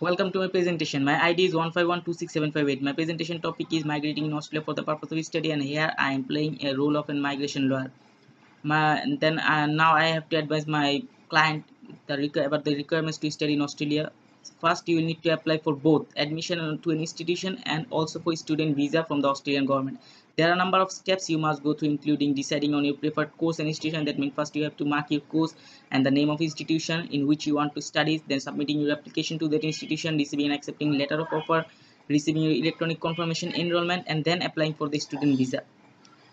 Welcome to my presentation. My ID is 151267858. My presentation topic is migrating in Australia for the purpose of study, and here I am playing a role of a migration lawyer. Now I have to advise my client about the requirements to study in Australia. First, you will need to apply for both admission to an institution and also for student visa from the Australian government. There are a number of steps you must go through, including deciding on your preferred course and institution. That means first you have to mark your course and the name of institution in which you want to study, then submitting your application to that institution, receiving and accepting letter of offer, receiving your electronic confirmation enrollment, and then applying for the student visa.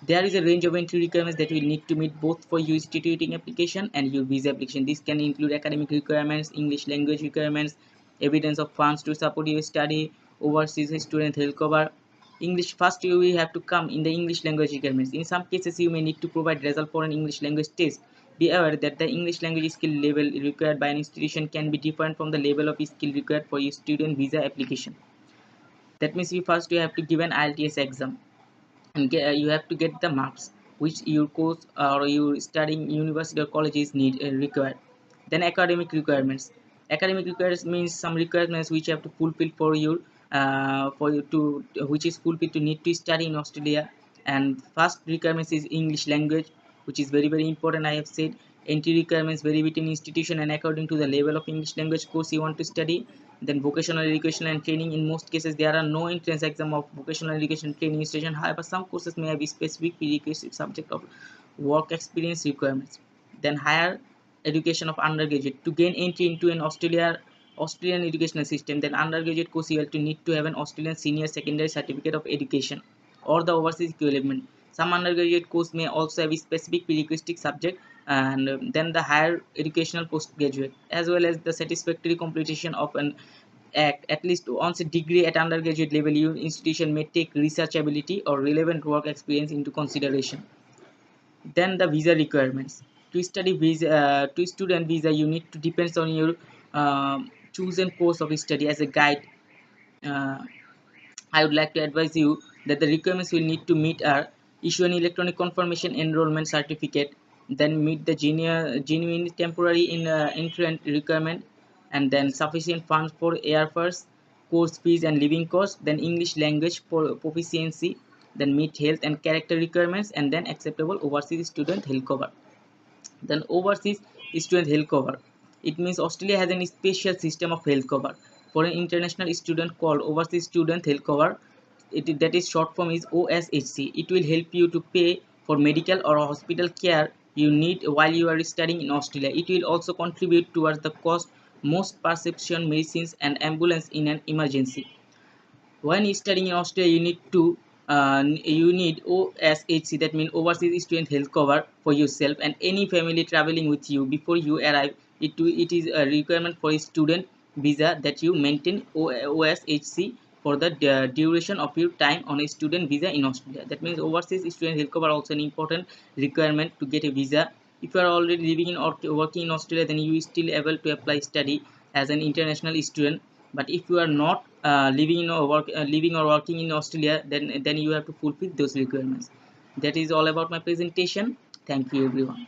There is a range of entry requirements that you will need to meet both for your instituting application and your visa application. This can include academic requirements, English language requirements, evidence of funds to support your study, overseas student health cover. English first you will have to come in the English language requirements. In some cases you may need to provide result for an English language test. Be aware that the English language skill level required by an institution can be different from the level of skill required for your student visa application. That means you have to give an IELTS exam and you have to get the marks which your course or your studying university or college is required. Then academic requirements means some requirements which you have to fulfill for you to which is fulfilled to need to study in Australia. And first requirements is English language, which is very important. I have said entry requirements vary between institution and according to the level of English language course you want to study. Then vocational education and training. In most cases there are no entrance exam of vocational education training institution. However, some courses may have a specific prerequisite subject of work experience requirements. Then higher education of undergraduate. To gain entry into an Australian educational system, then undergraduate course you have to need to have an Australian senior secondary certificate of education or the overseas equivalent. Some undergraduate course may also have a specific prerequisite subject, and then the higher educational postgraduate, as well as the satisfactory completion of an at least once a degree at undergraduate level. Your institution may take researchability or relevant work experience into consideration. Then the visa requirements. To student visa you need to depends on your chosen course of study. As a guide, uh, I would like to advise you that the requirements will need to meet are issue an electronic confirmation enrollment certificate, then meet the genuine temporary entrant requirement, and then sufficient funds for airfares, course fees and living costs, then English language proficiency, then meet health and character requirements, and then acceptable overseas student health cover. Then overseas student health cover. It means Australia has a special system of health cover for an international student called overseas student health cover. That is short form is OSHC. It will help you to pay for medical or hospital care you need while you are studying in Australia. It will also contribute towards the cost most prescription medicines and ambulance in an emergency. When you studying in Australia, you need OSHC, that means overseas student health cover for yourself and any family traveling with you before you arrive. It is a requirement for a student visa that you maintain OSHC for the duration of your time on a student visa in Australia. That means overseas student health cover also an important requirement to get a visa. If you are already living in or working in Australia, then you is still able to apply study as an international student. But if you are not living or working in Australia, then you have to fulfill those requirements. That is all about my presentation. Thank you everyone.